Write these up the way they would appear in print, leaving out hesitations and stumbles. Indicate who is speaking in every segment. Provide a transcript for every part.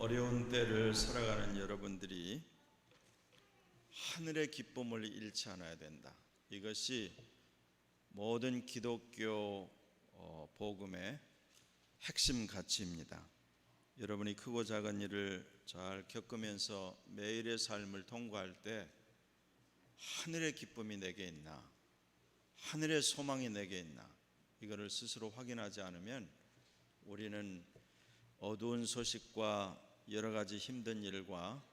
Speaker 1: 어려운 때를 살아가는 여러분들이 하늘의 기쁨을 잃지 않아야 된다. 이것이 모든 기독교 복음의 핵심 가치입니다. 여러분이 크고 작은 일을 잘 겪으면서 매일의 삶을 통과할 때 하늘의 기쁨이 내게 있나, 하늘의 소망이 내게 있나, 이거를 스스로 확인하지 않으면 우리는 어두운 소식과 여러 가지 힘든 일과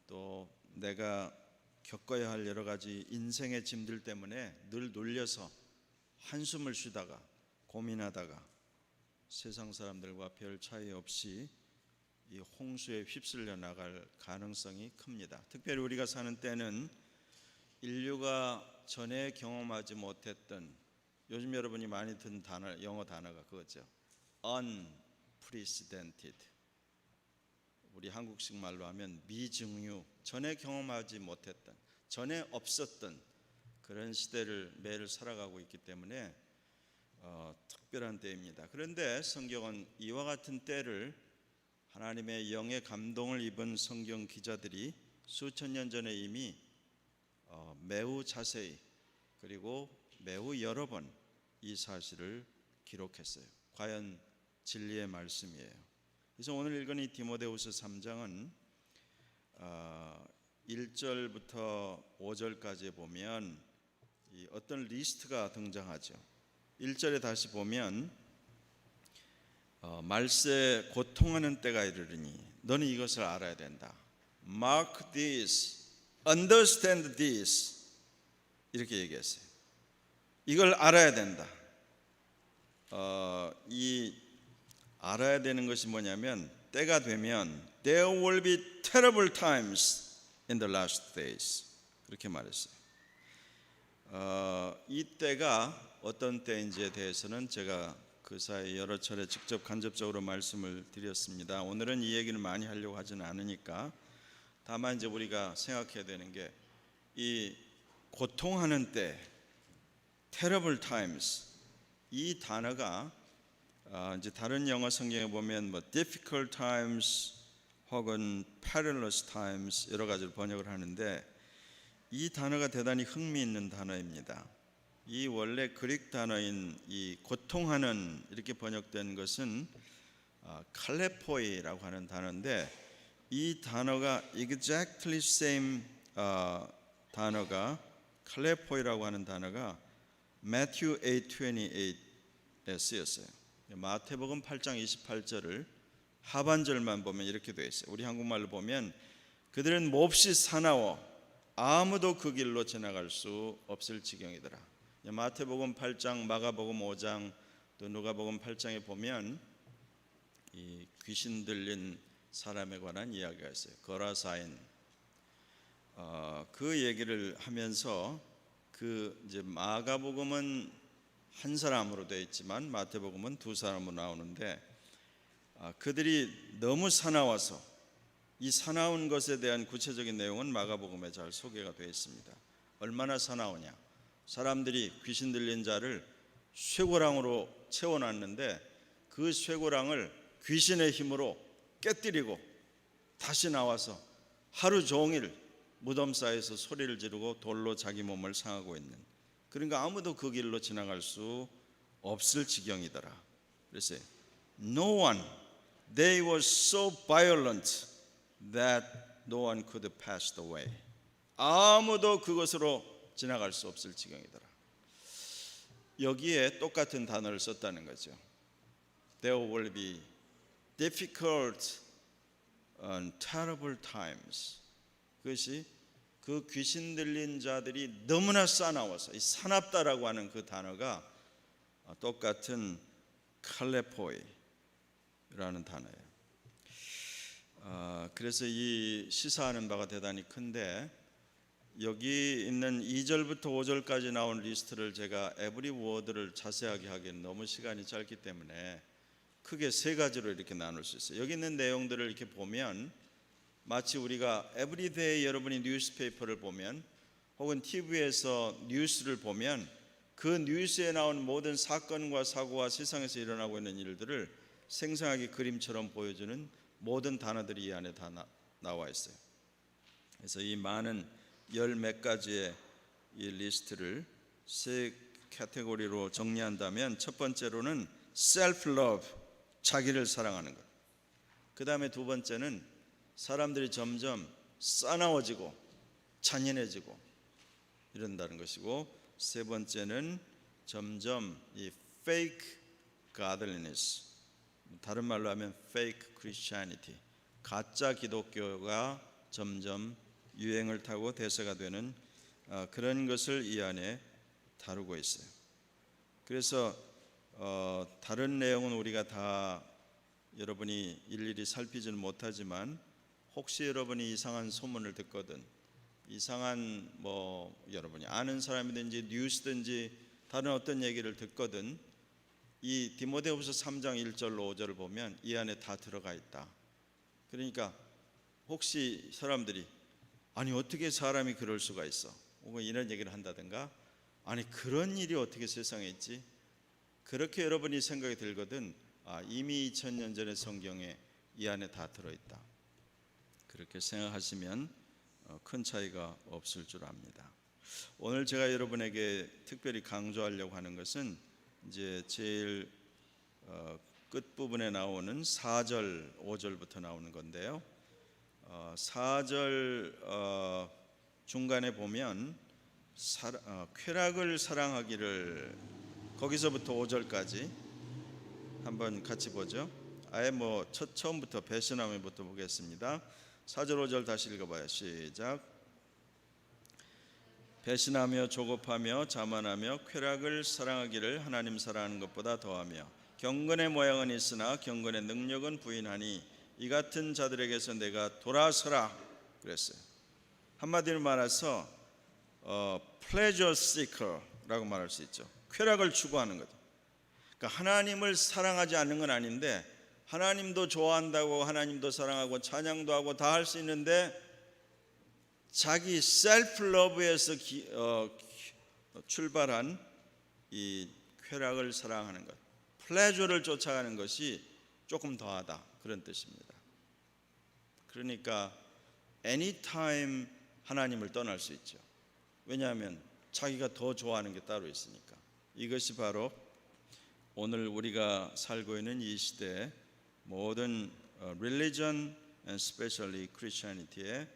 Speaker 1: 또 내가 겪어야 할 여러 가지 인생의 짐들 때문에 늘 눌려서 한숨을 쉬다가 고민하다가 세상 사람들과 별 차이 없이 이 홍수에 휩쓸려 나갈 가능성이 큽니다. 특별히 우리가 사는 때는 인류가 전에 경험하지 못했던, 요즘 여러분이 많이 듣는 단어, 영어 단어가 그거죠. unprecedented. 우리 한국식 말로 하면 미증유, 전에 경험하지 못했던, 전에 없었던 그런 시대를 매일 살아가고 있기 때문에 특별한 때입니다. 그런데 성경은 이와 같은 때를 하나님의 영의 감동을 입은 성경 기자들이 수천 년 전에 이미 매우 자세히 그리고 매우 여러 번 이 사실을 기록했어요. 과연 진리의 말씀이에요. 그래서 오늘 읽은 이 디모데후서 3장은 1절부터 5절까지 보면 어떤 리스트가 등장하죠. 1절에 다시 보면 말세에 고통하는 때가 이르리니 너는 이것을 알아야 된다. Mark this, understand this, 이렇게 얘기했어요. 이걸 알아야 된다. 이 알아야 되는 것이 뭐냐면 때가 되면 There will be terrible times in the last days, 그렇게 말했어요. 이 때가 어떤 때인지에 대해서는 제가 그 사이 여러 차례 직접 간접적으로 말씀을 드렸습니다. 오늘은 이 얘기를 많이 하려고 하지는 않으니까 다만 이제 우리가 생각해야 되는 게 이 고통하는 때 terrible times, 이 단어가 이제 다른 영어 성경에 보면 뭐 difficult times 혹은 perilous times 여러 가지로 번역을 하는데 이 단어가 대단히 흥미있는 단어입니다. 이 원래 그릭 단어인 이 고통하는 이렇게 번역된 것은 칼레포이라고 하는 단어인데 이 단어가 exactly same 단어가 칼레포이라고 하는 단어가 Matthew 8:28에 쓰였어요. 마태복음 8장 28절을 하반절만 보면 이렇게 되어 있어요. 우리 한국말로 보면 그들은 몹시 사나워 아무도 그 길로 지나갈 수 없을 지경이더라. 마태복음 8장, 마가복음 5장, 또 누가복음 8장에 보면 이 귀신 들린 사람에 관한 이야기가 있어요. 거라사인. 그 얘기를 하면서 그 이제 마가복음은 한 사람으로 되어 있지만 마태복음은 두 사람으로 나오는데 그들이 너무 사나워서 이 사나운 것에 대한 구체적인 내용은 마가복음에 잘 소개가 되어 있습니다. 얼마나 사나우냐? 사람들이 귀신 들린 자를 쇠고랑으로 채워놨는데 그 쇠고랑을 귀신의 힘으로 깨뜨리고 다시 나와서 하루 종일 무덤 사이에서 소리를 지르고 돌로 자기 몸을 상하고 있는, 그러니까 아무도 그 길로 지나갈 수 없을 지경이더라. 그랬어요. No one, they were so violent that no one could pass the way. 아무도 그것으로 지나갈 수 없을 지경이더라. 여기에 똑같은 단어를 썼다는 거죠. There will be difficult and terrible times. 그것이 그 귀신 들린 자들이 너무나 싸나워서 이 사납다라고 하는 그 단어가 똑같은 칼레포이라는 단어예요. 그래서 이 시사하는 바가 대단히 큰데 여기 있는 2절부터 5절까지 나온 리스트를 제가 에브리 워드를 자세하게 하기엔 너무 시간이 짧기 때문에 크게 세 가지로 이렇게 나눌 수 있어요. 여기 있는 내용들을 이렇게 보면 마치 우리가 에브리데이 여러분이 뉴스페이퍼를 보면 혹은 TV에서 뉴스를 보면 그 뉴스에 나온 모든 사건과 사고와 세상에서 일어나고 있는 일들을 생생하게 그림처럼 보여주는 모든 단어들이 이 안에 다 나와 있어요. 그래서 이 많은 열 몇 가지의 이 리스트를 세 카테고리로 정리한다면, 첫 번째로는 self love, 자기를 사랑하는 것. 그 다음에 두 번째는 사람들이 점점 싸나워지고 잔인해지고 이런다는 것이고, 세 번째는 점점 이 fake godliness, 다른 말로 하면 fake Christianity, 가짜 기독교가 점점 유행을 타고 대세가 되는 그런 것을 이 안에 다루고 있어요. 그래서 다른 내용은 우리가 다 여러분이 일일이 살피지는 못하지만, 혹시 여러분이 이상한 소문을 듣거든, 이상한 여러분이 아는 사람이든지 뉴스든지 다른 어떤 얘기를 듣거든, 이 디모데후서 3장 1절로 5절을 보면 이 안에 다 들어가 있다. 그러니까 혹시 사람들이 아니 어떻게 사람이 그럴 수가 있어, 혹은 이런 얘기를 한다든가, 아니 그런 일이 어떻게 세상에 있지, 그렇게 여러분이 생각이 들거든, 이미 2000년 전의 성경에 이 안에 다 들어있다. 그렇게 생각하시면 큰 차이가 없을 줄 압니다. 오늘 제가 여러분에게 특별히 강조하려고 하는 것은 이제 제일 끝부분에 나오는 4절, 5절부터 나오는 건데요. 4절 중간에 보면 쾌락을 사랑하기를, 거기서부터 5절까지 한번 같이 보죠. 아예 처음부터 배신함부터 보겠습니다. 4절 5절 다시 읽어봐요. 시작. 배신하며 조급하며 자만하며 쾌락을 사랑하기를 하나님 사랑하는 것보다 더하며, 경건의 모양은 있으나 경건의 능력은 부인하니 이 같은 자들에게서 내가 돌아서라 그랬어요. 한마디로 말해서 pleasure seeker라고 말할 수 있죠. 쾌락을 추구하는 거죠. 그러니까 하나님을 사랑하지 않는 건 아닌데, 하나님도 좋아한다고 하나님도 사랑하고 찬양도 하고 다 할 수 있는데, 자기 셀프 러브에서 출발한 이 쾌락을 사랑하는 것, 플레저를 쫓아가는 것이 조금 더하다, 그런 뜻입니다. 그러니까 anytime 하나님을 떠날 수 있죠. 왜냐하면 자기가 더 좋아하는 게 따로 있으니까. 이것이 바로 오늘 우리가 살고 있는 이 시대의 모든 religion and especially Christianity의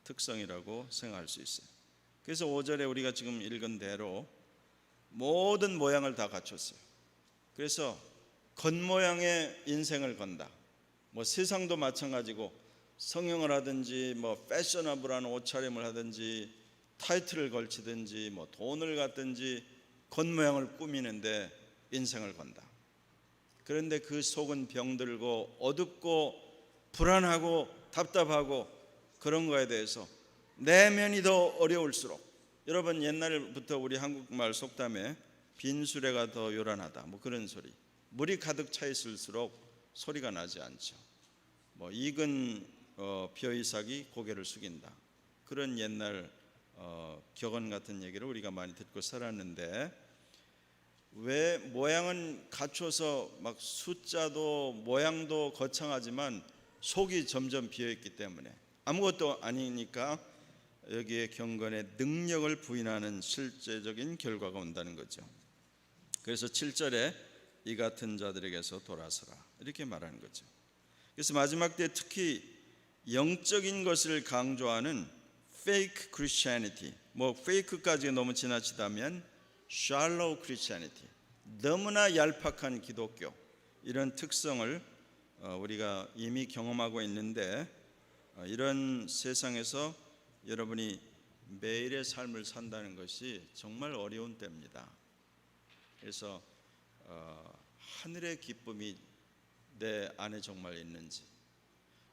Speaker 1: 특성이라고 생각할 수 있어요. 그래서 5절에 우리가 지금 읽은 대로 모든 모양을 다 갖췄어요. 그래서 겉모양의 인생을 건다. 세상도 마찬가지고, 성형을 하든지 패셔너블한 옷차림을 하든지 타이틀을 걸치든지 돈을 갖든지 겉모양을 꾸미는데 인생을 건다. 그런데 그 속은 병들고 어둡고 불안하고 답답하고, 그런 거에 대해서 내면이 더 어려울수록, 여러분 옛날부터 우리 한국말 속담에 빈수레가 더 요란하다, 그런 소리, 물이 가득 차 있을수록 소리가 나지 않죠. 익은 벼이삭이 고개를 숙인다, 그런 옛날 격언 같은 얘기를 우리가 많이 듣고 살았는데, 왜 모양은 갖춰서 숫자도 모양도 거창하지만 속이 점점 비어있기 때문에 아무것도 아니니까 여기에 경건의 능력을 부인하는 실제적인 결과가 온다는 거죠. 그래서 7절에 이 같은 자들에게서 돌아서라, 이렇게 말하는 거죠. 그래서 마지막 때 특히 영적인 것을 강조하는 fake Christianity, fake까지 너무 지나치다면 shallow Christianity, 너무나 얄팍한 기독교, 이런 특성을 우리가 이미 경험하고 있는데, 이런 세상에서 여러분이 매일의 삶을 산다는 것이 정말 어려운 때입니다. 그래서 하늘의 기쁨이 내 안에 정말 있는지,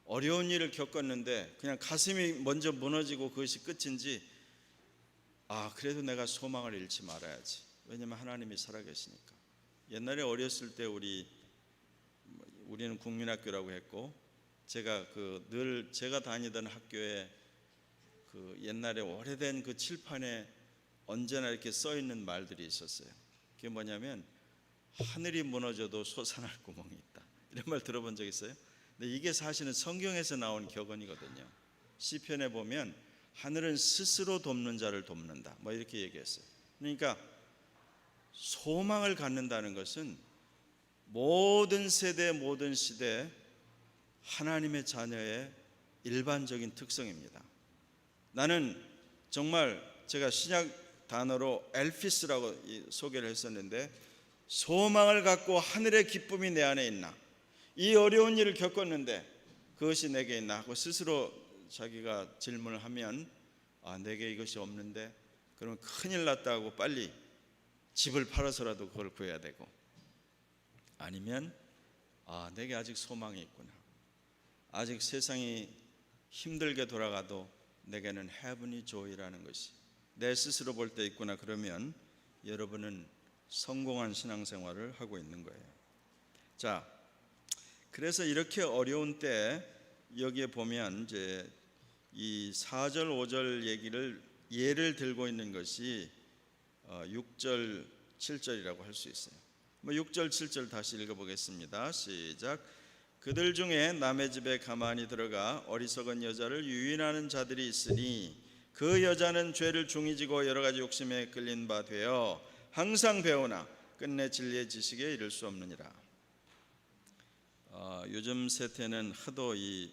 Speaker 1: 어려운 일을 겪었는데 그냥 가슴이 먼저 무너지고 그것이 끝인지, 그래도 내가 소망을 잃지 말아야지, 왜냐하면 하나님이 살아계시니까. 옛날에 어렸을 때 우리는 국민학교라고 했고, 제가 제가 다니던 학교에 옛날에 오래된 칠판에 언제나 이렇게 써 있는 말들이 있었어요. 그게 뭐냐면 하늘이 무너져도 솟아날 구멍이 있다, 이런 말 들어본 적 있어요? 근데 근데 이게 사실은 성경에서 나온 격언이거든요. 시편에 보면 하늘은 스스로 돕는 자를 돕는다, 뭐 이렇게 얘기했어요. 그러니까 소망을 갖는다는 것은 모든 세대 모든 시대 하나님의 자녀의 일반적인 특성입니다. 나는 정말 제가 신약 단어로 엘피스라고 소개를 했었는데, 소망을 갖고 하늘의 기쁨이 내 안에 있나, 이 어려운 일을 겪었는데 그것이 내게 있나 하고 스스로 자기가 질문을 하면, 내게 이것이 없는데 그러면 큰일 났다고 빨리 집을 팔아서라도 그걸 구해야 되고, 아니면 내게 아직 소망이 있구나, 아직 세상이 힘들게 돌아가도 내게는 heavenly joy라는 것이 내 스스로 볼 때 있구나. 그러면 여러분은 성공한 신앙생활을 하고 있는 거예요. 자, 그래서 이렇게 어려운 때 여기에 보면 이제 이 4절 5절 얘기를 예를 들고 있는 것이 6절 7절이라고 할 수 있어요. 6절 7절 다시 읽어보겠습니다. 시작. 그들 중에 남의 집에 가만히 들어가 어리석은 여자를 유인하는 자들이 있으니 그 여자는 죄를 중히 지고 여러 가지 욕심에 끌린 바 되어 항상 배우나 끝내 진리의 지식에 이를 수 없느니라. 요즘 세태는 하도 이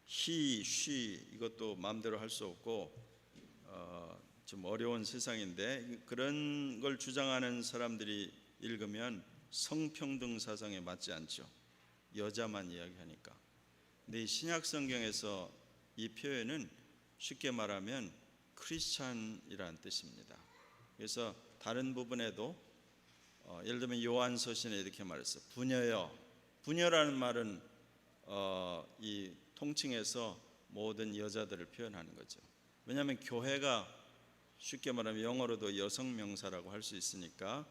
Speaker 1: he, she 이것도 마음대로 할 수 없고 좀 어려운 세상인데, 그런 걸 주장하는 사람들이 읽으면 성평등 사상에 맞지 않죠. 여자만 이야기하니까. 근데 이 신약 성경에서 이 표현은 쉽게 말하면 크리스찬이라는 뜻입니다. 그래서 다른 부분에도 예를 들면 요한서신에 이렇게 말했어요. 부녀여. 부녀라는 말은 이 통칭해서 모든 여자들을 표현하는 거죠. 왜냐하면 교회가 쉽게 말하면 영어로도 여성 명사라고 할 수 있으니까,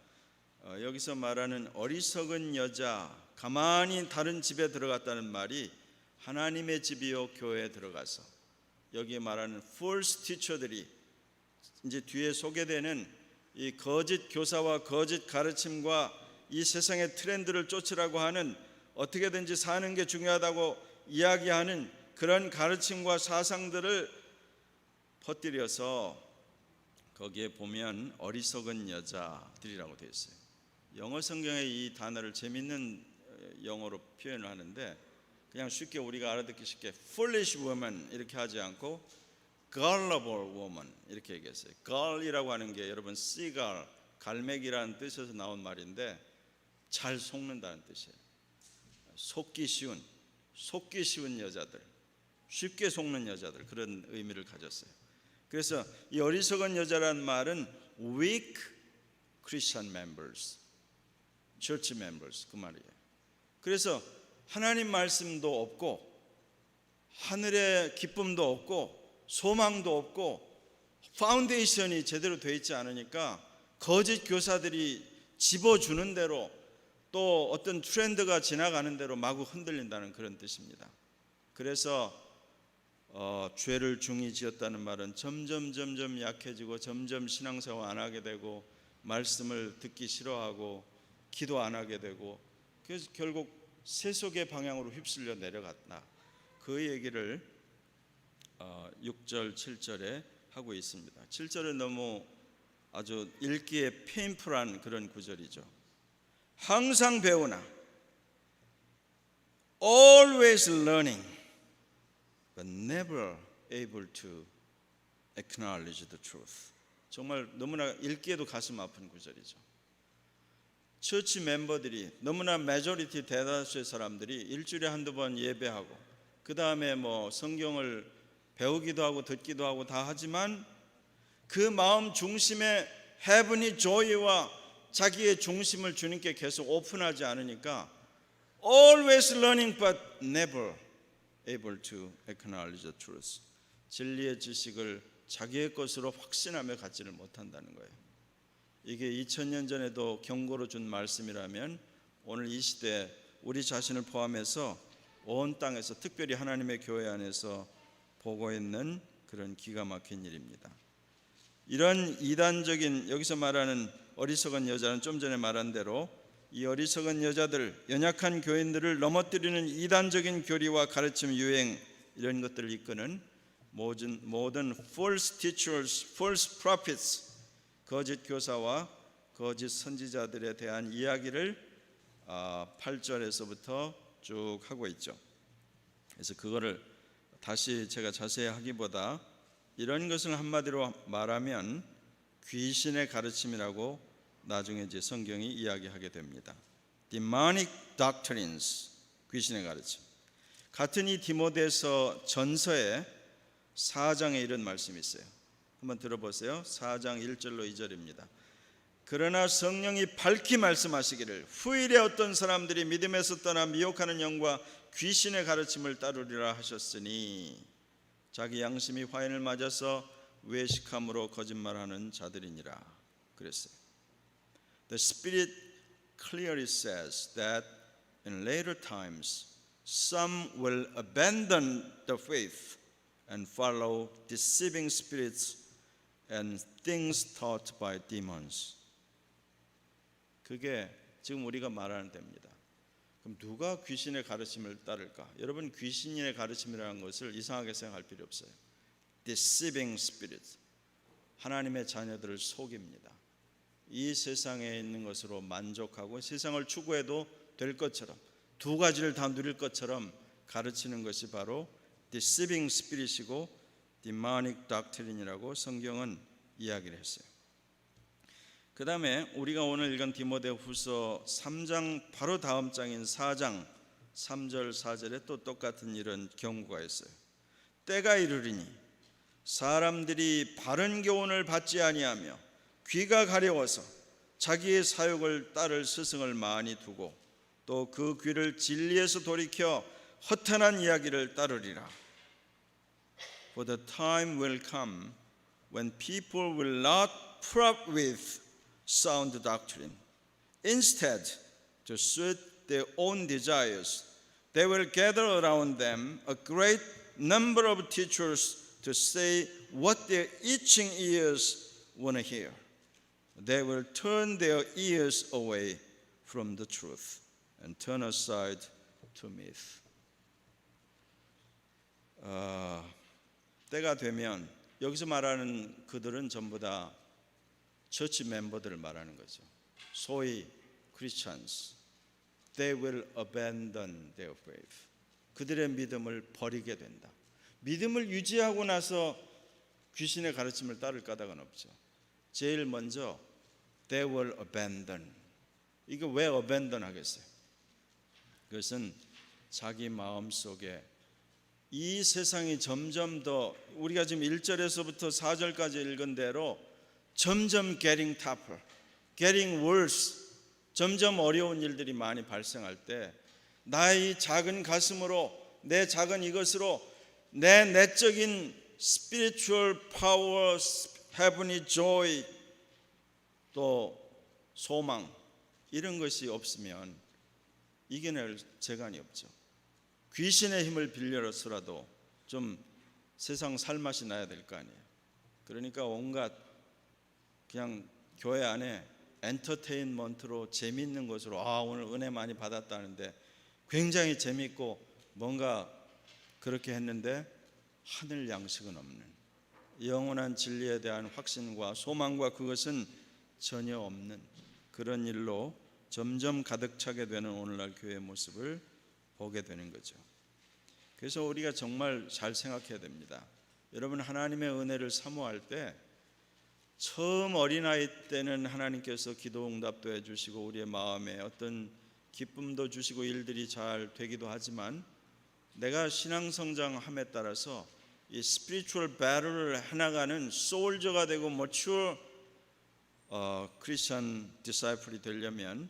Speaker 1: 여기서 말하는 어리석은 여자, 가만히 다른 집에 들어갔다는 말이 하나님의 집이요 교회에 들어가서, 여기에 말하는 false teacher들이 이제 뒤에 소개되는 이 거짓 교사와 거짓 가르침과 이 세상의 트렌드를 쫓으라고 하는, 어떻게든지 사는 게 중요하다고 이야기하는 그런 가르침과 사상들을 퍼뜨려서 거기에 보면 어리석은 여자들이라고 되어 있어요. 영어 성경에 이 단어를 재밌는 영어로 표현을 하는데, 그냥 쉽게 우리가 알아듣기 쉽게 foolish woman 이렇게 하지 않고 gullible woman 이렇게 얘기했어요. gull이라고 하는 게 여러분 seagull, 갈매기라는 뜻에서 나온 말인데 잘 속는다는 뜻이에요. 속기 쉬운 여자들, 쉽게 속는 여자들, 그런 의미를 가졌어요. 그래서 이 어리석은 여자라는 말은 weak Christian members, church members 그 말이에요. 그래서 하나님 말씀도 없고 하늘의 기쁨도 없고 소망도 없고 파운데이션이 제대로 되어 있지 않으니까 거짓 교사들이 집어주는 대로, 또 어떤 트렌드가 지나가는 대로 마구 흔들린다는 그런 뜻입니다. 그래서 죄를 중히 지었다는 말은 점점 약해지고 점점 신앙생활 안 하게 되고 말씀을 듣기 싫어하고 기도 안 하게 되고, 그래서 결국 세속의 방향으로 휩쓸려 내려갔다. 그 얘기를 6절 7절에 하고 있습니다. 7절은 너무 아주 읽기에 페인풀한 그런 구절이죠. 항상 배우나 always learning but never able to acknowledge the truth. 정말 너무나 읽기에도 가슴 아픈 구절이죠. 처치 멤버들이 너무나 메조리티 대다수의 사람들이 일주일에 한두 번 예배하고 그 다음에 뭐 성경을 배우기도 하고 듣기도 하고 다 하지만 그 마음 중심에 heavenly joy와 자기의 중심을 주님께 계속 오픈하지 않으니까 always learning but never able to acknowledge the truth. 진리의 지식을 자기의 것으로 확신하며 갖지를 못한다는 거예요. 이게 2000년 전에도 경고로 준 말씀이라면 오늘 이 시대 우리 자신을 포함해서 온 땅에서 특별히 하나님의 교회 안에서 보고 있는 그런 기가 막힌 일입니다. 이런 이단적인, 여기서 말하는 어리석은 여자는 좀 전에 말한 대로 이 어리석은 여자들, 연약한 교인들을 넘어뜨리는 이단적인 교리와 가르침 유행, 이런 것들을 이끄는 모든 false teachers, false prophets, 거짓 교사와 거짓 선지자들에 대한 이야기를 8절에서부터 쭉 하고 있죠. 그래서 그거를 다시 제가 자세히 하기보다 이런 것을 한마디로 말하면 귀신의 가르침이라고 나중에 이제 성경이 이야기하게 됩니다. Demonic doctrines, 귀신의 가르침. 같은 이 디모데서 전서에 4장에 이런 말씀이 있어요. 한번 들어보세요. 4장 1절로 2절입니다. 그러나 성령이 밝히 말씀하시기를 후일에 어떤 사람들이 믿음에서 떠나 미혹하는 영과 귀신의 가르침을 따르리라 하셨으니 자기 양심이 화인을 맞아서 외식함으로 거짓말하는 자들이니라 그랬어요. The Spirit clearly says that in later times some will abandon the faith and follow deceiving spirits and things taught by demons. 그게 지금 우리가 말하는 데입니다. 그럼 누가 귀신의 가르침을 따를까? 여러분, 귀신의 가르침이라는 것을 이상하게 생각할 필요 없어요. Deceiving spirits, 하나님의 자녀들을 속입니다. 이 세상에 있는 것으로 만족하고 세상을 추구해도 될 것처럼, 두 가지를 다 누릴 것처럼 가르치는 것이 바로 deceiving spirit이고 demonic doctrine이라고 성경은 이야기를 했어요. 그 다음에 우리가 오늘 읽은 디모데후서 3장 바로 다음 장인 4장 3절 4절에 또 똑같은 이런 경고가 있어요. 때가 이르리니 사람들이 바른 교훈을 받지 아니하며 귀가 가려워서 자기의 사욕을 따를 스승을 많이 두고 또 그 귀를 진리에서 돌이켜 허탄한 이야기를 따르리라. For the time will come when people will not put up with sound doctrine. Instead, to suit their own desires, they will gather around them a great number of teachers to say what their itching ears want to hear. They will turn their ears away from the truth and turn aside to myth. 때가 되면 여기서 말하는 그들은 전부 다 처치 멤버들을 말하는 거죠. 소위 Christians. They will abandon their faith. 그들의 믿음을 버리게 된다. 믿음을 유지하고 나서 귀신의 가르침을 따를 까닭은 없죠. 제일 먼저 they will abandon. 이거 왜 abandon 하겠어요? 그것은 자기 마음속에 이 세상이 점점 더 우리가 지금 1절에서부터 4절까지 읽은 대로 점점 getting tougher, getting worse, 점점 어려운 일들이 많이 발생할 때 나의 작은 가슴으로 내 작은 이것으로 내 내적인 spiritual power, heavenly joy, 또 소망 이런 것이 없으면 이겨낼 재간이 없죠. 귀신의 힘을 빌려서라도 좀 세상 살맛이 나야 될 거 아니에요. 그러니까 온갖 그냥 교회 안에 엔터테인먼트로 재미있는 것으로 오늘 은혜 많이 받았다는데 굉장히 재미있고 뭔가 그렇게 했는데 하늘 양식은 없는 영원한 진리에 대한 확신과 소망과 그것은 전혀 없는 그런 일로 점점 가득 차게 되는 오늘날 교회의 모습을 보게 되는 거죠. 그래서 우리가 정말 잘 생각해야 됩니다. 여러분, 하나님의 은혜를 사모할 때 처음 어린아이 때는 하나님께서 기도 응답도 해주시고 우리의 마음에 어떤 기쁨도 주시고 일들이 잘 되기도 하지만 내가 신앙 성장함에 따라서 이 스피리추얼 배틀을 해나가는 소울저가 되고 mature 크리스천 디사이플이 되려면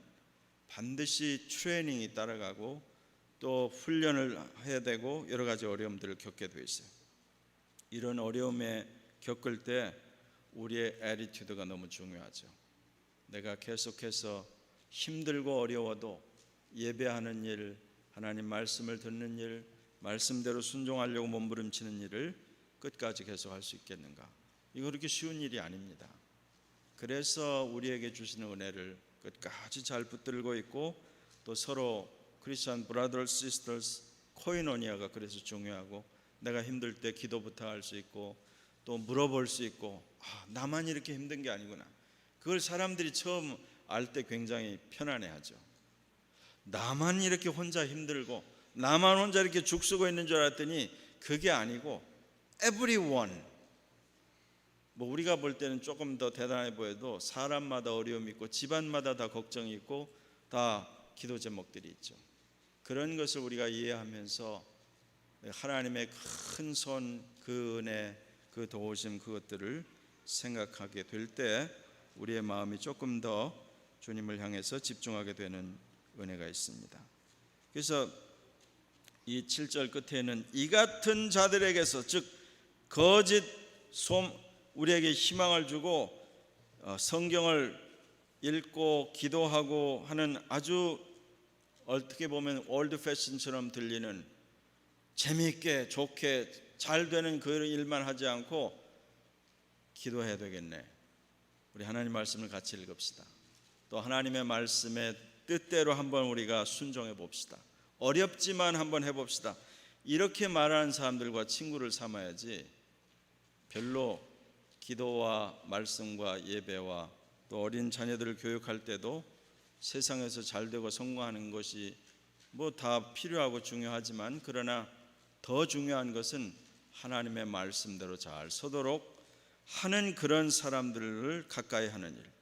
Speaker 1: 반드시 트레이닝이 따라가고 또 훈련을 해야 되고 여러 가지 어려움들을 겪게 돼 있어요. 이런 어려움에 겪을 때 우리의 애티튜드가 너무 중요하죠. 내가 계속해서 힘들고 어려워도 예배하는 일, 하나님 말씀을 듣는 일, 말씀대로 순종하려고 몸부림치는 일을 끝까지 계속할 수 있겠는가? 이거 그렇게 쉬운 일이 아닙니다. 그래서 우리에게 주시는 은혜를 끝까지 잘 붙들고 있고, 또 서로 크리스천 브라더스 시스터스 코이노니아가 그래서 중요하고, 내가 힘들 때 기도 부탁할 수 있고 또 물어볼 수 있고, 나만 이렇게 힘든 게 아니구나. 그걸 사람들이 처음 알 때 굉장히 편안해하죠. 나만 이렇게 혼자 힘들고 나만 혼자 이렇게 죽쓰고 있는 줄 알았더니 그게 아니고 everyone, 뭐 우리가 볼 때는 조금 더 대단해 보여도 사람마다 어려움이 있고 집안마다 다 걱정이 있고 다 기도 제목들이 있죠. 그런 것을 우리가 이해하면서 하나님의 큰 손, 그 은혜, 그 도우심, 그것들을 생각하게 될 때 우리의 마음이 조금 더 주님을 향해서 집중하게 되는 은혜가 있습니다. 그래서 이 7절 끝에는 이 같은 자들에게서, 즉 거짓 우리에게 희망을 주고 성경을 읽고 기도하고 하는 아주 어떻게 보면 올드 패션처럼 들리는 재미있게 좋게 잘 되는 그 일만 하지 않고 기도해야 되겠네. 우리 하나님 말씀을 같이 읽읍시다. 또 하나님의 말씀의 뜻대로 한번 우리가 순종해 봅시다. 어렵지만 한번 해봅시다. 이렇게 말하는 사람들과 친구를 삼아야지, 별로 기도와 말씀과 예배와 또 어린 자녀들을 교육할 때도 세상에서 잘 되고 성공하는 것이 뭐 다 필요하고 중요하지만, 그러나 더 중요한 것은 하나님의 말씀대로 잘 서도록 하는 그런 사람들을 가까이 하는 일.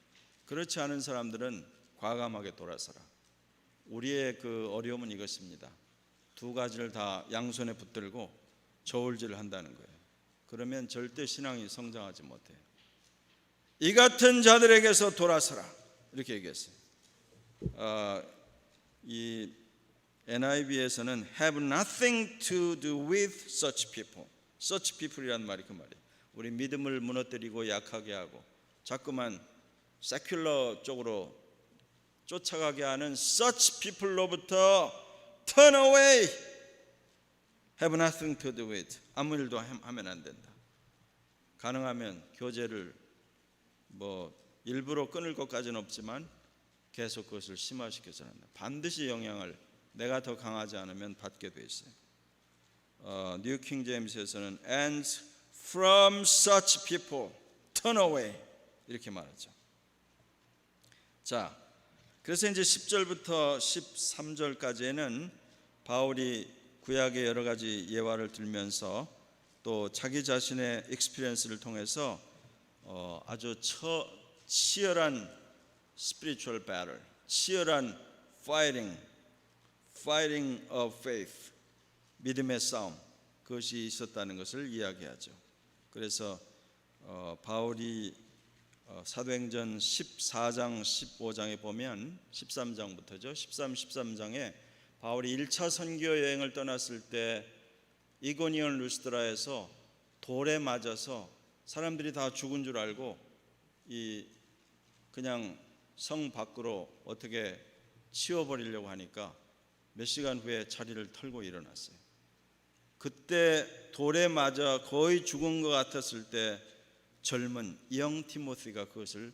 Speaker 1: 그렇지 않은 사람들은 과감하게 돌아서라. 우리의 그 어려움은 이것입니다. 두 가지를 다 양손에 붙들고 저울질을 한다는 거예요. 그러면 절대 신앙이 성장하지 못해요. 이 같은 자들에게서 돌아서라, 이렇게 얘기했어요. 이 NIV에서는 have nothing to do with such people. such people이란 말이 그 말이에요. 우리 믿음을 무너뜨리고 약하게 하고 자꾸만 세큘러 쪽으로 쫓아가게 하는 such people로부터 turn away. have nothing to do with. 아무 일도 하면 안 된다. 가능하면 교제를 뭐 일부러 끊을 것까지는 없지만 계속 그것을 심화시켜서는 한다. 반드시 영향을 내가 더 강하지 않으면 받게 돼 있어요. 뉴 킹 제임스에서는 and from such people turn away, 이렇게 말하죠. 자, 그래서 이제 10절부터 13절까지는 바울이 구약의 여러 가지 예화를 들면서 또 자기 자신의 익스피리언스를 통해서 아주 치열한 spiritual battle, 치열한 fighting of faith, 믿음의 싸움, 그것이 있었다는 것을 이야기하죠. 그래서 바울이 사도행전 14장 15장에 보면 13장부터죠. 13장에 바울이 1차 선교 여행을 떠났을 때 이고니온 루스드라에서 돌에 맞아서 사람들이 다 죽은 줄 알고 그냥 성 밖으로 어떻게 치워버리려고 하니까 몇 시간 후에 자리를 털고 일어났어요. 그때 돌에 맞아 거의 죽은 것 같았을 때 젊은 영 티모시가 그것을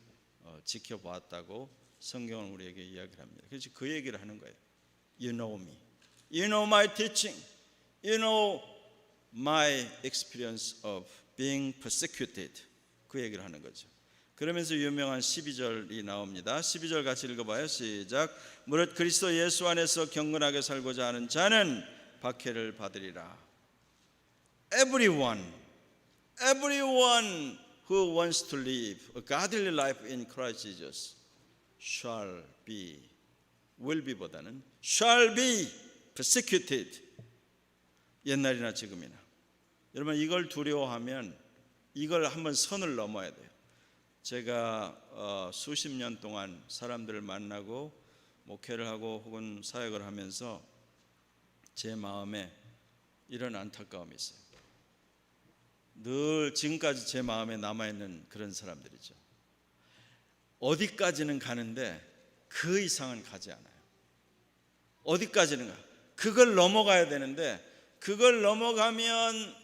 Speaker 1: 지켜보았다고 성경은 우리에게 이야기를 합니다. 그래서 그 얘기를 하는 거예요. You know me, you know my teaching, you know my experience of being persecuted. 그 얘기를 하는 거죠. 그러면서 유명한 12절이 나옵니다. 12절 같이 읽어봐요. 시작. 무릇 그리스도 예수 안에서 경건하게 살고자 하는 자는 박해를 받으리라. Everyone who wants to live a godly life in Christ Jesus will be보다는 shall be persecuted. 옛날이나 지금이나. 여러분 이걸 두려워하면 이걸 한번 선을 넘어야 돼요. 제가 수십 년 동안 사람들을 만나고 목회를 하고 혹은 사역을 하면서 제 마음에 이런 안타까움이 있어요. 늘 지금까지 제 마음에 남아있는 그런 사람들이죠. 어디까지는 가는데 그 이상은 가지 않아요. 어디까지는 가. 그걸 넘어가야 되는데 그걸 넘어가면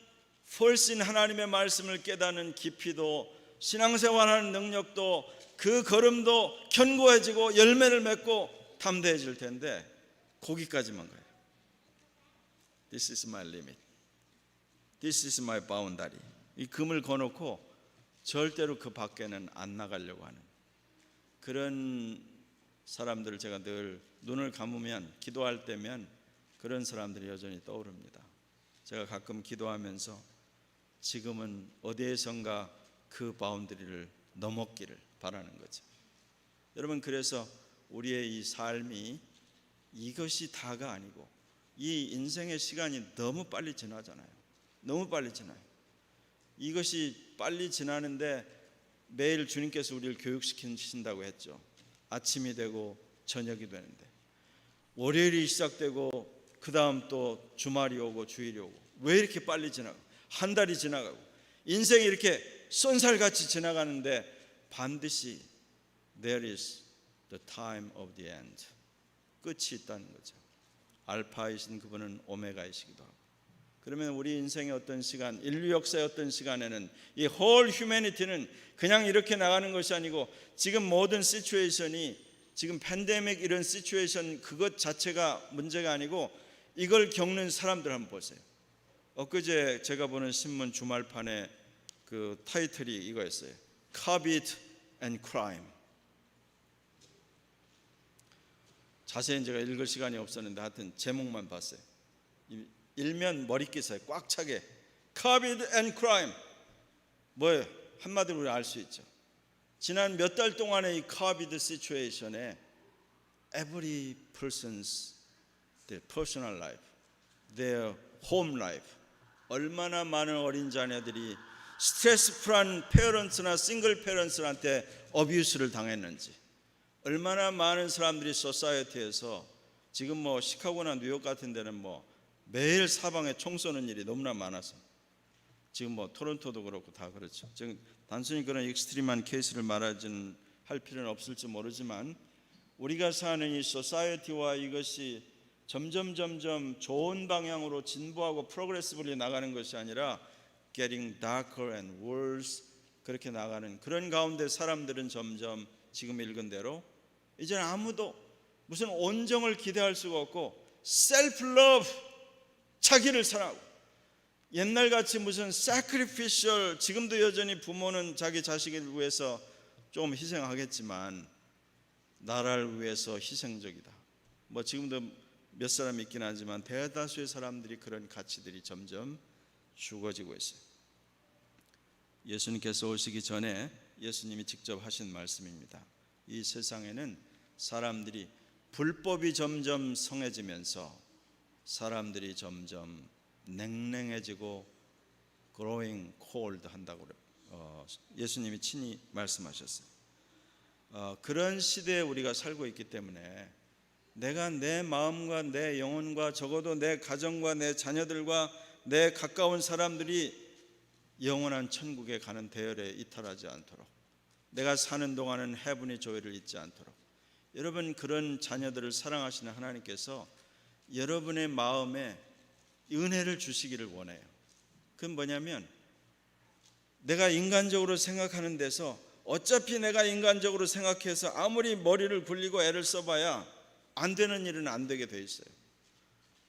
Speaker 1: 훨씬 하나님의 말씀을 깨닫는 깊이도 신앙생활하는 능력도 그 걸음도 견고해지고 열매를 맺고 담대해질 텐데 거기까지만 가요. This is my limit. This is my boundary. 이 금을 거놓고 절대로 그 밖에는 안 나가려고 하는 그런 사람들을 제가 늘 눈을 감으면 기도할 때면 그런 사람들이 여전히 떠오릅니다. 제가 가끔 기도하면서 지금은 어디에선가 그 바운더리를 넘었기를 바라는 거죠. 여러분, 그래서 우리의 이 삶이 이것이 다가 아니고 이 인생의 시간이 너무 빨리 지나잖아요. 너무 빨리 지나요. 이것이 빨리 지나는데 매일 주님께서 우리를 교육시키신다고 했죠. 아침이 되고 저녁이 되는데 월요일이 시작되고 그 다음 또 주말이 오고 주일이 오고 왜 이렇게 빨리 지나가고 한 달이 지나가고 인생이 이렇게 쏜살같이 지나가는데 반드시 there is the time of the end. 끝이 있다는 거죠. 알파이신 그분은 오메가이시기도 하고. 그러면 우리 인생의 어떤 시간, 인류 역사의 어떤 시간에는 이 whole humanity는 그냥 이렇게 나가는 것이 아니고 지금 모든 시츄에이션이 지금 팬데믹 이런 시츄에이션 그것 자체가 문제가 아니고 이걸 겪는 사람들 한번 보세요. 엊그제 제가 보는 신문 주말판에 그 타이틀이 이거였어요. COVID and Crime. 자세히 제가 읽을 시간이 없었는데 하여튼 제목만 봤어요. 일면 머리기사에 꽉 차게 COVID and Crime. 뭐예요? 한마디로 우리 알 수 있죠. 지난 몇 달 동안의 이 COVID 시츄에이션에 every person's their personal life, their home life, 얼마나 많은 어린 자녀들이 스트레스풀한 페어런츠나 싱글 페어런츠한테 어뷰스를 당했는지, 얼마나 많은 사람들이 소사이어티에서 지금 뭐 시카고나 뉴욕 같은 데는 뭐 매일 사방에 총 쏘는 일이 너무나 많아서 지금 뭐 토론토도 그렇고 다 그렇죠. 지금 단순히 그런 익스트림한 케이스를 말하지는 할 필요는 없을지 모르지만 우리가 사는 이 소사이어티와 이것이 점점 좋은 방향으로 진보하고 프로그레시브리 나가는 것이 아니라 getting darker and worse 그렇게 나가는 그런 가운데 사람들은 점점 지금 읽은 대로 이제는 아무도 무슨 온정을 기대할 수가 없고 셀프 러브 자기를 사랑하고 옛날같이 무슨 sacrificial 지금도 여전히 부모는 자기 자식을 위해서 좀 희생하겠지만 나라를 위해서 희생적이다. 뭐 지금도 몇 사람 있긴 하지만 대다수의 사람들이 그런 가치들이 점점 죽어지고 있어요. 예수님께서 오시기 전에 예수님이 직접 하신 말씀입니다. 이 세상에는 사람들이 불법이 점점 성해지면서 사람들이 점점 냉랭해지고 growing cold 한다고 예수님이 친히 말씀하셨어요. 그런 시대에 우리가 살고 있기 때문에 내가 내 마음과 내 영혼과 적어도 내 가정과 내 자녀들과 내 가까운 사람들이 영원한 천국에 가는 대열에 이탈하지 않도록 내가 사는 동안은 해분의 조회를 잊지 않도록 여러분 그런 자녀들을 사랑하시는 하나님께서 여러분의 마음에 은혜를 주시기를 원해요. 그건 뭐냐면 내가 인간적으로 생각하는 데서 어차피 내가 인간적으로 생각해서 아무리 머리를 굴리고 애를 써봐야 안 되는 일은 안 되게 돼 있어요.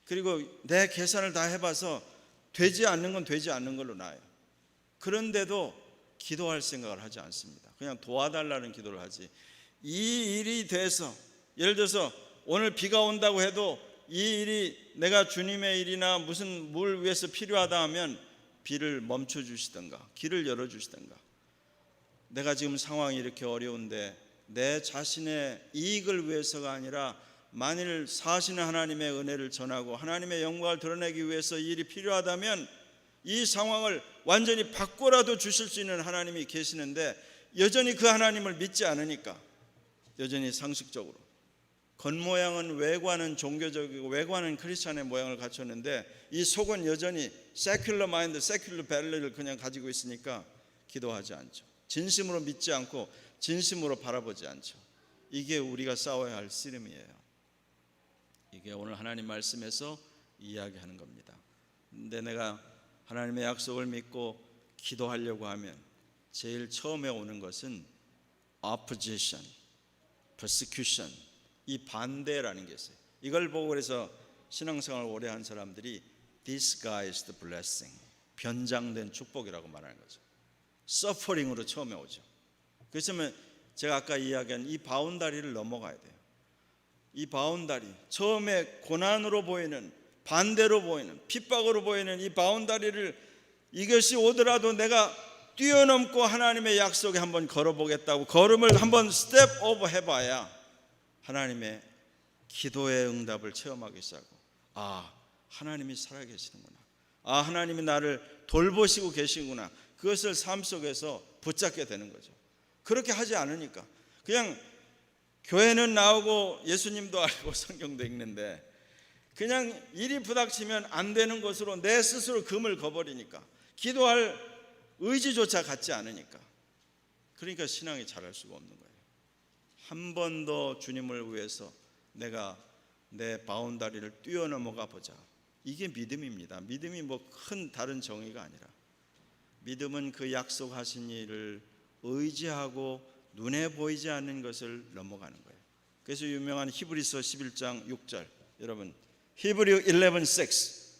Speaker 1: 그리고 내 계산을 다 해봐서 되지 않는 건 되지 않는 걸로 나요. 그런데도 기도할 생각을 하지 않습니다. 그냥 도와달라는 기도를 하지. 이 일이 돼서 예를 들어서 오늘 비가 온다고 해도 이 일이 내가 주님의 일이나 무슨 물 위해서 필요하다 하면 비를 멈춰 주시던가 길을 열어 주시던가 내가 지금 상황이 이렇게 어려운데 내 자신의 이익을 위해서가 아니라 만일 사시는 하나님의 은혜를 전하고 하나님의 영광을 드러내기 위해서 이 일이 필요하다면 이 상황을 완전히 바꿔라도 주실 수 있는 하나님이 계시는데 여전히 그 하나님을 믿지 않으니까 여전히 상식적으로 겉모양은 외관은 종교적이고 외관은 크리스찬의 모양을 갖췄는데 이 속은 여전히 세큘러 마인드, 세큘러 밸리를 그냥 가지고 있으니까 기도하지 않죠. 진심으로 믿지 않고 진심으로 바라보지 않죠. 이게 우리가 싸워야 할 씨름이에요. 이게 오늘 하나님 말씀에서 이야기하는 겁니다. 근데 내가 하나님의 약속을 믿고 기도하려고 하면 제일 처음에 오는 것은 opposition, persecution, 이 반대라는 게 있어요. 이걸 보고 그래서 신앙생활을 오래 한 사람들이 disguised blessing, 변장된 축복이라고 말하는 거죠. suffering으로 처음에 오죠. 그렇다면 제가 아까 이야기한 이 바운다리를 넘어가야 돼요. 이 바운다리, 처음에 고난으로 보이는, 반대로 보이는, 핍박으로 보이는 이 바운다리를, 이것이 오더라도 내가 뛰어넘고 하나님의 약속에 한번 걸어보겠다고 걸음을 한번 스텝 오버 해봐야 하나님의 기도의 응답을 체험하기 시작하고, 아, 하나님이 살아계시는구나, 아, 하나님이 나를 돌보시고 계시구나, 그것을 삶 속에서 붙잡게 되는 거죠. 그렇게 하지 않으니까 그냥 교회는 나오고 예수님도 알고 성경도 읽는데 그냥 일이 부닥치면 안 되는 것으로 내 스스로 금을 거버리니까, 기도할 의지조차 갖지 않으니까, 그러니까 신앙이 자랄 수가 없는 거예요. 한 번 더 주님을 위해서 내가 내 바운다리를 뛰어넘어가 보자. 이게 믿음입니다. 믿음이 뭐 큰 다른 정의가 아니라, 믿음은 그 약속하신 일을 의지하고 눈에 보이지 않는 것을 넘어가는 거예요. 그래서 유명한 히브리서 11장 6절, 여러분, 히브리 11:6,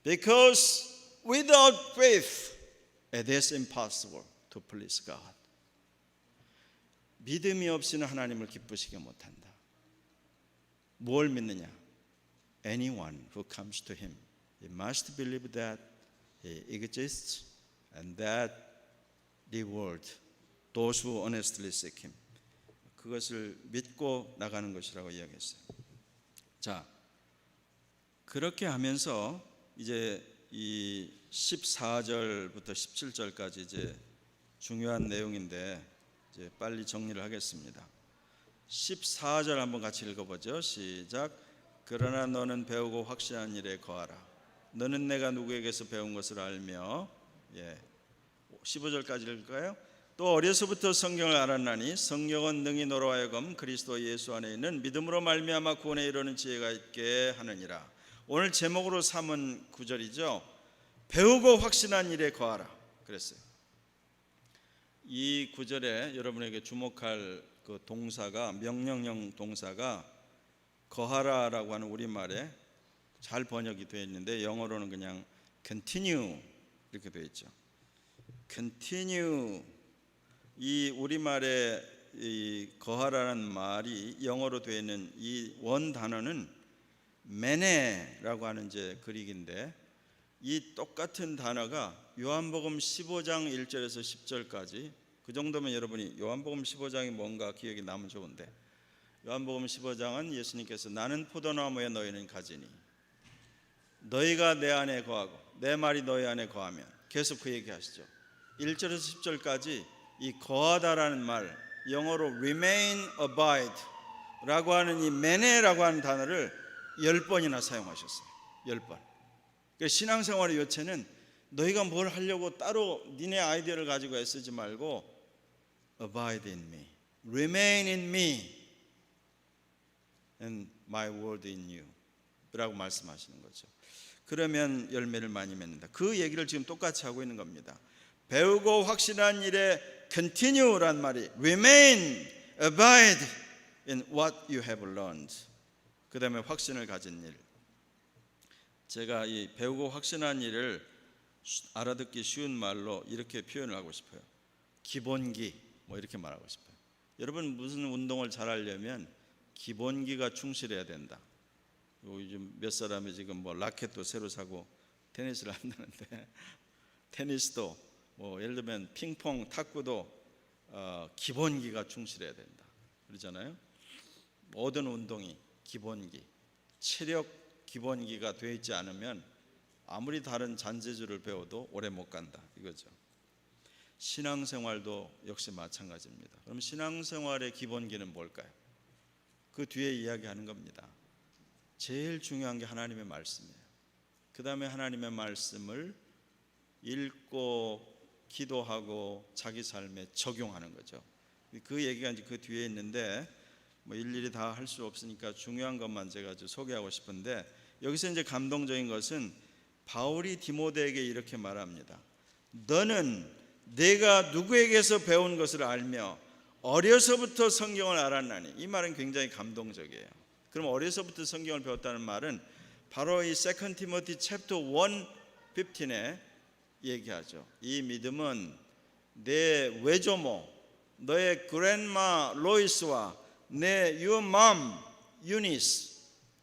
Speaker 1: because without faith it is impossible to please God. 믿음이 없이는 하나님을 기쁘시게 못한다. 뭘 믿느냐? Anyone who comes to him, he must believe that he exists and that reward those who honestly seek him. 그것을 믿고 나가는 것이라고 이야기했어요. 자, 그렇게 하면서 이제 이 14절부터 17절까지 이제 중요한 내용인데 이제 빨리 정리를 하겠습니다. 14절 한번 같이 읽어보죠. 시작. 그러나 너는 배우고 확신한 일에 거하라. 너는 내가 누구에게서 배운 것을 알며, 15절까지 읽을까요? 또 어려서부터 성경을 알았나니 성령은 능히 너로 하여금 그리스도 예수 안에 있는 믿음으로 말미암아 구원에 이르는 지혜가 있게 하느니라. 오늘 제목으로 삼은 구절이죠. 배우고 확신한 일에 거하라 그랬어요. 이 구절에 여러분에게 주목할 그 동사가, 명령형 동사가 거하라라고 하는 우리말에 잘 번역이 되어 있는데 영어로는 그냥 continue 이렇게 되어 있죠. continue, 이 우리말에 이 거하라는 말이 영어로 되어 있는 이 원 단어는 메네라고 하는 이제 그릭인데, 이 똑같은 단어가 요한복음 15장 1절에서 10절까지, 그 정도면 여러분이 요한복음 15장이 뭔가 기억이 나면 좋은데, 요한복음 15장은 예수님께서 나는 포도나무에 너희는 가지니 너희가 내 안에 거하고 내 말이 너희 안에 거하면, 계속 그 얘기하시죠. 1절에서 10절까지 이 거하다라는 말, 영어로 remain, abide 라고 하는 이 메네라고 하는 단어를 10번이나 사용하셨어요. 10번. 그러니까 신앙생활의 요체는 너희가 뭘 하려고 따로 니네 아이디어를 가지고 애쓰지 말고 abide in me, remain in me and my word in you 라고 말씀하시는 거죠. 그러면 열매를 많이 맺는다. 그 얘기를 지금 똑같이 하고 있는 겁니다. 배우고 확신한 일에 continue란 말이 remain, abide in what you have learned. 그 다음에 확신을 가진 일. 제가 이 배우고 확신한 일을 알아듣기 쉬운 말로 이렇게 표현을 하고 싶어요. 기본기, 뭐 이렇게 말하고 싶어요. 여러분 무슨 운동을 잘하려면 기본기가 충실해야 된다. 요즘 몇 사람이 지금 뭐 라켓도 새로 사고 테니스를 한다는데, 테니스도 뭐 예를 들면 핑퐁, 탁구도 기본기가 충실해야 된다 그러잖아요. 모든 운동이 기본기, 체력 기본기가 되어 있지 않으면 아무리 다른 잔재주를 배워도 오래 못 간다 이거죠. 신앙생활도 역시 마찬가지입니다. 그럼 신앙생활의 기본기는 뭘까요? 그 뒤에 이야기하는 겁니다. 제일 중요한 게 하나님의 말씀이에요. 그 다음에 하나님의 말씀을 읽고 기도하고 자기 삶에 적용하는 거죠. 그 얘기가 이제 그 뒤에 있는데 뭐 일일이 다 할 수 없으니까 중요한 것만 제가 좀 소개하고 싶은데, 여기서 이제 감동적인 것은 바울이 디모데에게 이렇게 말합니다. 너는 내가 누구에게서 배운 것을 알며 어려서부터 성경을 알았나니. 이 말은 굉장히 감동적이에요. 그럼 어려서부터 성경을 배웠다는 말은 바로 이 2 티모티 챕터 1:15에 얘기하죠. 이 믿음은 내 외조모, 너의 그랜마 로이스와 내 your mom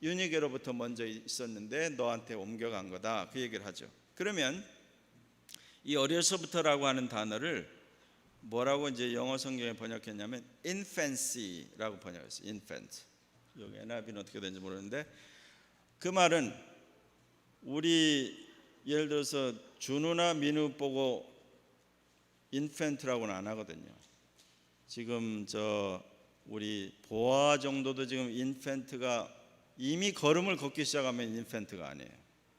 Speaker 1: 유니게로부터 먼저 있었는데 너한테 옮겨간 거다. 그 얘기를 하죠. 그러면 이 어려서부터라고 하는 단어를 뭐라고 이제 영어 성경에 번역했냐면 infancy라고 번역했어요. infant. 여기 NIV는 어떻게 되는지 모르는데 그 말은 우리 예를 들어서 준우나 민우 보고 infant라고는 안 하거든요. 지금 우리 보아 정도도 지금 인펜트가 이미 걸음을 걷기 시작하면 인펜트가 아니에요.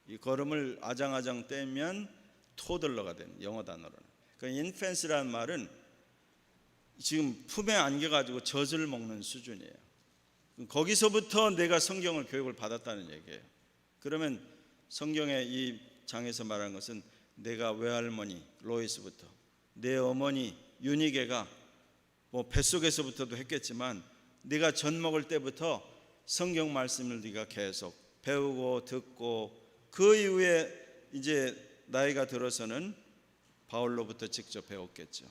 Speaker 1: 이 걸음을 아장아장 떼면 토들러가 되는 영어 단어로는. 그 인펜스라는 말은 지금 품에 안겨가지고 젖을 먹는 수준이에요. 거기서부터 내가 성경을 교육을 받았다는 얘기예요. 그러면 성경의 이 장에서 말하는 것은 내가 외할머니 로이스부터 내 어머니 유니게가 뭐 뱃속에서부터도 했겠지만 네가 젖 먹을 때부터 성경 말씀을 네가 계속 배우고 듣고 그 이후에 이제 나이가 들어서는 바울로부터 직접 배웠겠죠.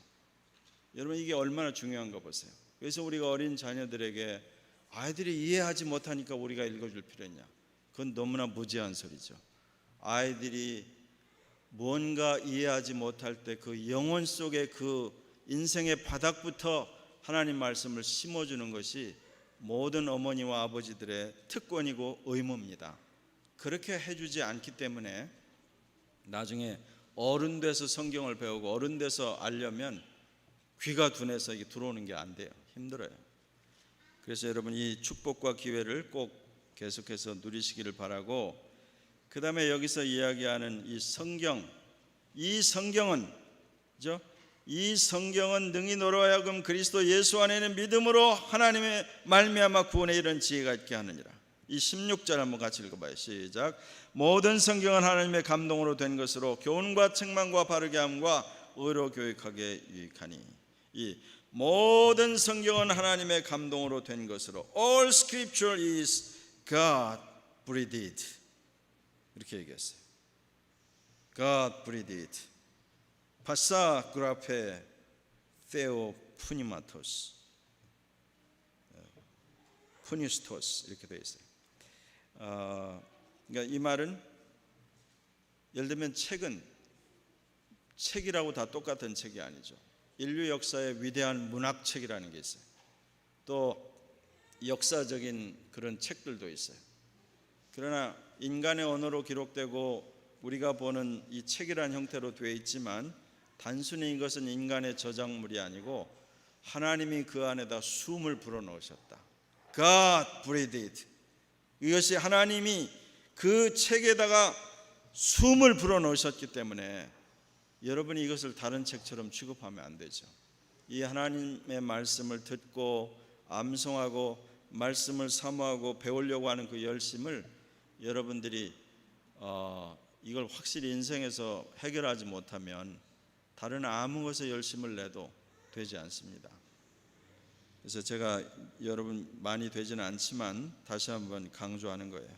Speaker 1: 여러분 이게 얼마나 중요한가 보세요. 그래서 우리가 어린 자녀들에게 아이들이 이해하지 못하니까 우리가 읽어줄 필요 있냐? 그건 너무나 무지한 소리죠. 아이들이 뭔가 이해하지 못할 때 그 영혼 속에 그 인생의 바닥부터 하나님 말씀을 심어주는 것이 모든 어머니와 아버지들의 특권이고 의무입니다. 그렇게 해주지 않기 때문에 나중에 어른 돼서 성경을 배우고 어른 돼서 알려면 귀가 둔해서 이게 들어오는 게 안 돼요. 힘들어요. 그래서 여러분 이 축복과 기회를 꼭 계속해서 누리시기를 바라고, 그 다음에 여기서 이야기하는 이 성경은 그죠? 이 성경은 능히 너로 하여금 그리스도 예수 안에 있는 믿음으로 하나님의 말미암아 구원에 이른 지혜가 있게 하느니라. 이 16절 한번 같이 읽어봐요. 시작. 모든 성경은 하나님의 감동으로 된 것으로 교훈과 책망과 바르게 함과 의로 교육하게 유익하니. 이 모든 성경은 하나님의 감동으로 된 것으로 All Scripture is God breathed. 이렇게 얘기했어요. God breathed. 파사 그라페 페오 푸니마토스 푸니스토스 이렇게 되어 있어요. 그러니까 이 말은 예를 들면 책이라고 다 똑같은 책이 아니죠. 인류 역사의 위대한 문학책이라는 게 있어요. 또 역사적인 그런 책들도 있어요. 그러나 인간의 언어로 기록되고 우리가 보는 이 책이라는 형태로 되어 있지만 단순히 이것은 인간의 저작물이 아니고 하나님이 그 안에다 숨을 불어넣으셨다. God breathed. 이것이 하나님이 그 책에다가 숨을 불어넣으셨기 때문에 여러분이 이것을 다른 책처럼 취급하면 안 되죠. 이 하나님의 말씀을 듣고 암송하고 말씀을 사모하고 배우려고 하는 그 열심을 여러분들이 이걸 확실히 인생에서 해결하지 못하면 다른 아무 것에 열심을 내도 되지 않습니다. 그래서 제가 여러분 많이 되지는 않지만 다시 한번 강조하는 거예요.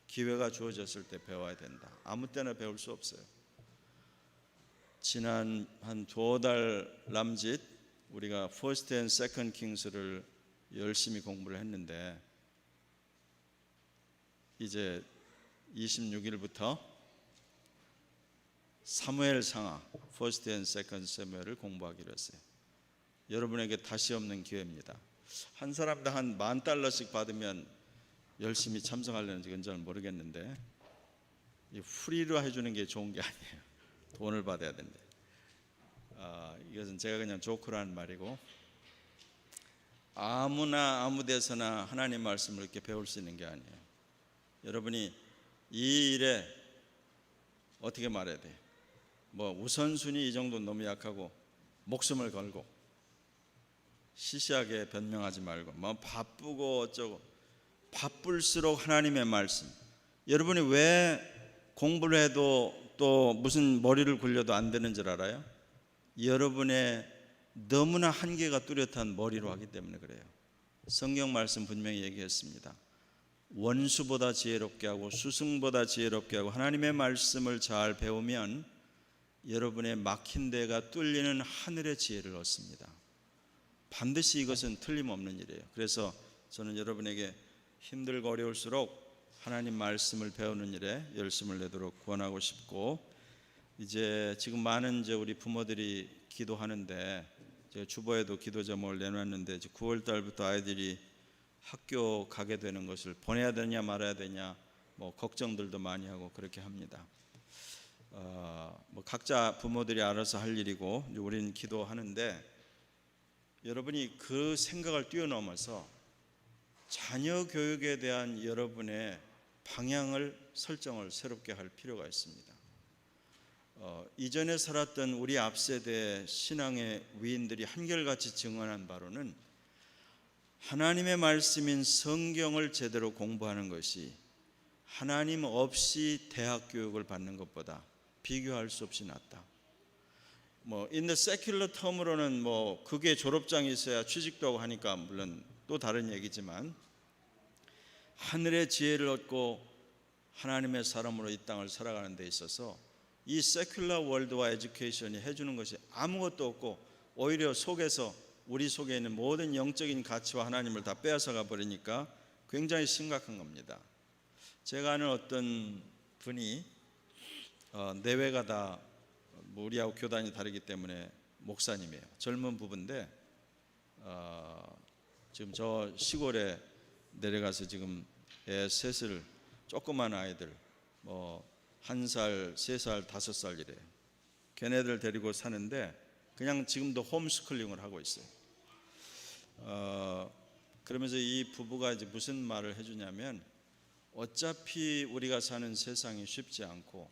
Speaker 1: 기회가 주어졌을 때 배워야 된다. 아무 때나 배울 수 없어요. 지난 한 2달 남짓 우리가 First and Second Kings를 열심히 공부를 했는데 이제 26일부터 사무엘 상하 First and Second Samuel을 공부하기로 했어요. 여러분에게 다시 없는 기회입니다. 한 사람당 한 $10,000씩 받으면 열심히 참석하려는지 그건 잘 모르겠는데 프리로 해주는 게 좋은 게 아니에요. 돈을 받아야 된대. 이것은 제가 그냥 조크로 하는 말이고 아무나 아무 데서나 하나님 말씀을 이렇게 배울 수 있는 게 아니에요. 여러분이 이 일에 어떻게 말해야 돼요? 뭐 우선순위 이 정도는 너무 약하고 목숨을 걸고 시시하게 변명하지 말고 뭐 바쁘고 어쩌고 바쁠수록 하나님의 말씀. 여러분이 왜 공부를 해도 또 무슨 머리를 굴려도 안 되는 줄 알아요? 여러분의 너무나 한계가 뚜렷한 머리로 하기 때문에 그래요. 성경 말씀 분명히 얘기했습니다. 원수보다 지혜롭게 하고 스승보다 지혜롭게 하고 하나님의 말씀을 잘 배우면 여러분의 막힌 데가 뚫리는 하늘의 지혜를 얻습니다. 반드시 이것은 틀림없는 일이에요. 그래서 저는 여러분에게 힘들고 어려울수록 하나님 말씀을 배우는 일에 열심을 내도록 권하고 싶고, 이제 지금 많은 우리 부모들이 기도하는데, 제가 주보에도 기도 제목을 내놨는데, 9월 달부터 아이들이 학교 가게 되는 것을 보내야 되냐 말아야 되냐 걱정들도 많이 하고 그렇게 합니다. 각자 부모들이 알아서 할 일이고 우리는 기도하는데, 여러분이 그 생각을 뛰어넘어서 자녀 교육에 대한 여러분의 방향을 설정을 새롭게 할 필요가 있습니다. 이전에 살았던 우리 앞세대 신앙의 위인들이 한결같이 증언한 바로는 하나님의 말씀인 성경을 제대로 공부하는 것이 하나님 없이 대학 교육을 받는 것보다 비교할 수 없이 낫다. in the secular term으로는 그게 졸업장이 있어야 취직도 하고 하니까 물론 또 다른 얘기지만, 하늘의 지혜를 얻고 하나님의 사람으로 이 땅을 살아가는 데 있어서 이 secular world와 education이 해주는 것이 아무것도 없고, 오히려 우리 속에 있는 모든 영적인 가치와 하나님을 다 빼앗아가 버리니까 굉장히 심각한 겁니다. 제가 아는 어떤 분이 내외가 다 우리하고 교단이 다르기 때문에 목사님이에요. 젊은 부부인데 지금 저 시골에 내려가서 지금 애 셋을, 조그만 아이들 1살, 3살, 5살 이래요. 걔네들 데리고 사는데 그냥 지금도 홈스쿨링을 하고 있어요. 그러면서 이 부부가 이제 무슨 말을 해주냐면, 어차피 우리가 사는 세상이 쉽지 않고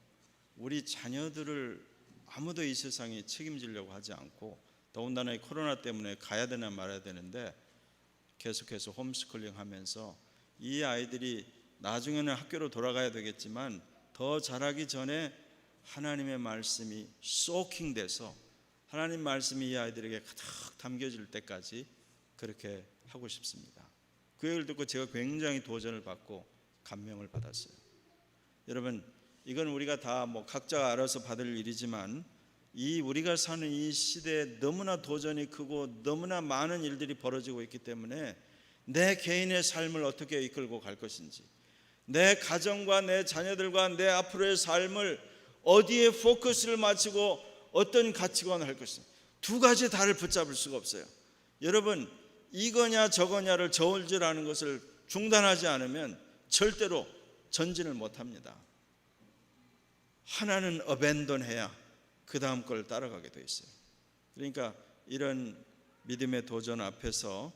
Speaker 1: 우리 자녀들을 아무도 이 세상에 책임지려고 하지 않고, 더군다나 코로나 때문에 가야 되나 말아야 되는데 계속해서 홈스쿨링 하면서 이 아이들이 나중에는 학교로 돌아가야 되겠지만 더 자라기 전에 하나님의 말씀이 소킹돼서 하나님 말씀이 이 아이들에게 가득 담겨질 때까지 그렇게 하고 싶습니다. 그 얘기를 듣고 제가 굉장히 도전을 받고 감명을 받았어요. 여러분, 이건 우리가 다 각자가 알아서 받을 일이지만, 우리가 사는 이 시대에 너무나 도전이 크고 너무나 많은 일들이 벌어지고 있기 때문에 내 개인의 삶을 어떻게 이끌고 갈 것인지, 내 가정과 내 자녀들과 내 앞으로의 삶을 어디에 포커스를 맞추고 어떤 가치관을 할 것인지, 두 가지 다를 붙잡을 수가 없어요. 여러분, 이거냐 저거냐를 저울질하는 것을 중단하지 않으면 절대로 전진을 못합니다. 하나는 어벤던해야 그 다음 걸 따라가게 돼 있어요. 그러니까 이런 믿음의 도전 앞에서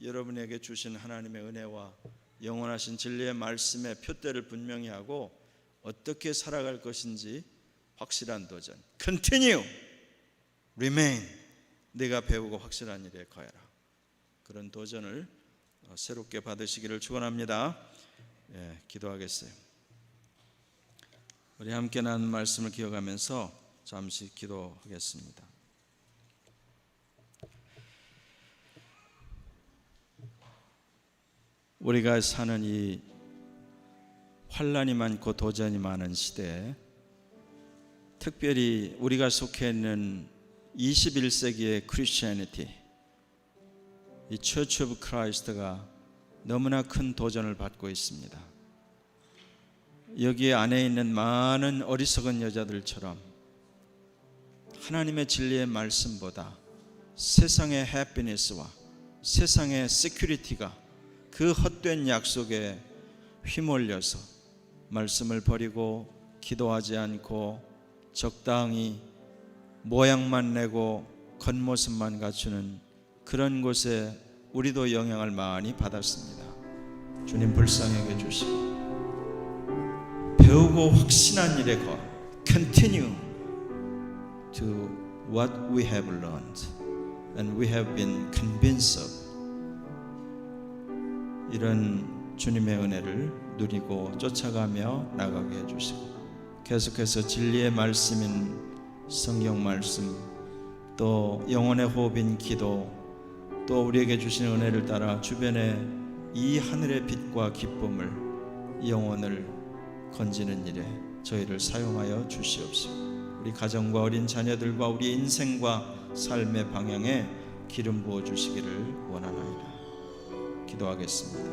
Speaker 1: 여러분에게 주신 하나님의 은혜와 영원하신 진리의 말씀의 표대를 분명히 하고 어떻게 살아갈 것인지 확실한 도전. Continue, remain. 내가 배우고 확실한 일에 거해라. 그런 도전을 새롭게 받으시기를 축원합니다. 기도하겠어요. 우리 함께 나눈 말씀을 기억하면서 잠시 기도하겠습니다. 우리가 사는 이 환난이 많고 도전이 많은 시대에, 특별히 우리가 속해 있는 21세기의 크리스천리티, 이 처치 오브 크라이스트가 너무나 큰 도전을 받고 있습니다. 여기 안에 있는 많은 어리석은 여자들처럼 하나님의 진리의 말씀보다 세상의 해피니스와 세상의 시큐리티가 그 헛된 약속에 휘몰려서 말씀을 버리고 기도하지 않고 적당히 모양만 내고 겉모습만 갖추는 그런 곳에 우리도 영향을 많이 받았습니다. 주님 불쌍히 여겨주시고 배우고 확신한 일에 거 Continue to what we have learned and we have been convinced of. 이런 주님의 은혜를 누리고 쫓아가며 나가게 해주시고, 계속해서 진리의 말씀인 성경 말씀 또 영혼의 호흡인 기도, 또 우리에게 주신 은혜를 따라 주변에 이 하늘의 빛과 기쁨을, 영혼을 건지는 일에 저희를 사용하여 주시옵소서. 우리 가정과 어린 자녀들과 우리 인생과 삶의 방향에 기름 부어 주시기를 원하나이다. 기도하겠습니다.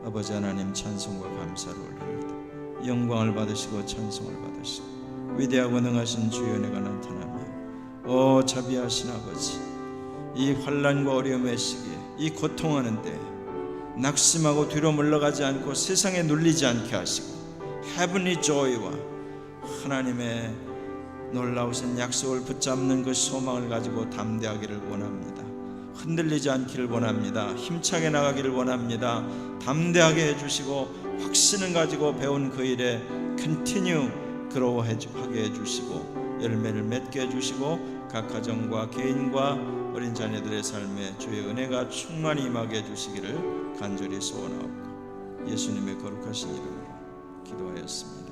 Speaker 1: 아버지 하나님, 찬송과 감사를 올립니다. 영광을 받으시고 찬송을 받으시고 위대하고 능하신 주의 은혜가 나타나며 자비하신 아버지, 이 환난과 어려움의 시기에, 이 고통하는 때 낙심하고 뒤로 물러가지 않고 세상에 눌리지 않게 하시고 heavenly joy와 하나님의 놀라우신 약속을 붙잡는 그 소망을 가지고 담대하기를 원합니다. 흔들리지 않기를 원합니다. 힘차게 나가기를 원합니다. 담대하게 해주시고 확신을 가지고 배운 그 일에 continue grow 하게 해주시고 열매를 맺게 해주시고 각 가정과 개인과 어린 자녀들의 삶에 주의 은혜가 충만히 임하게 해주시기를 간절히 소원하옵고 예수님의 거룩하신 이름으로 기도하였습니다.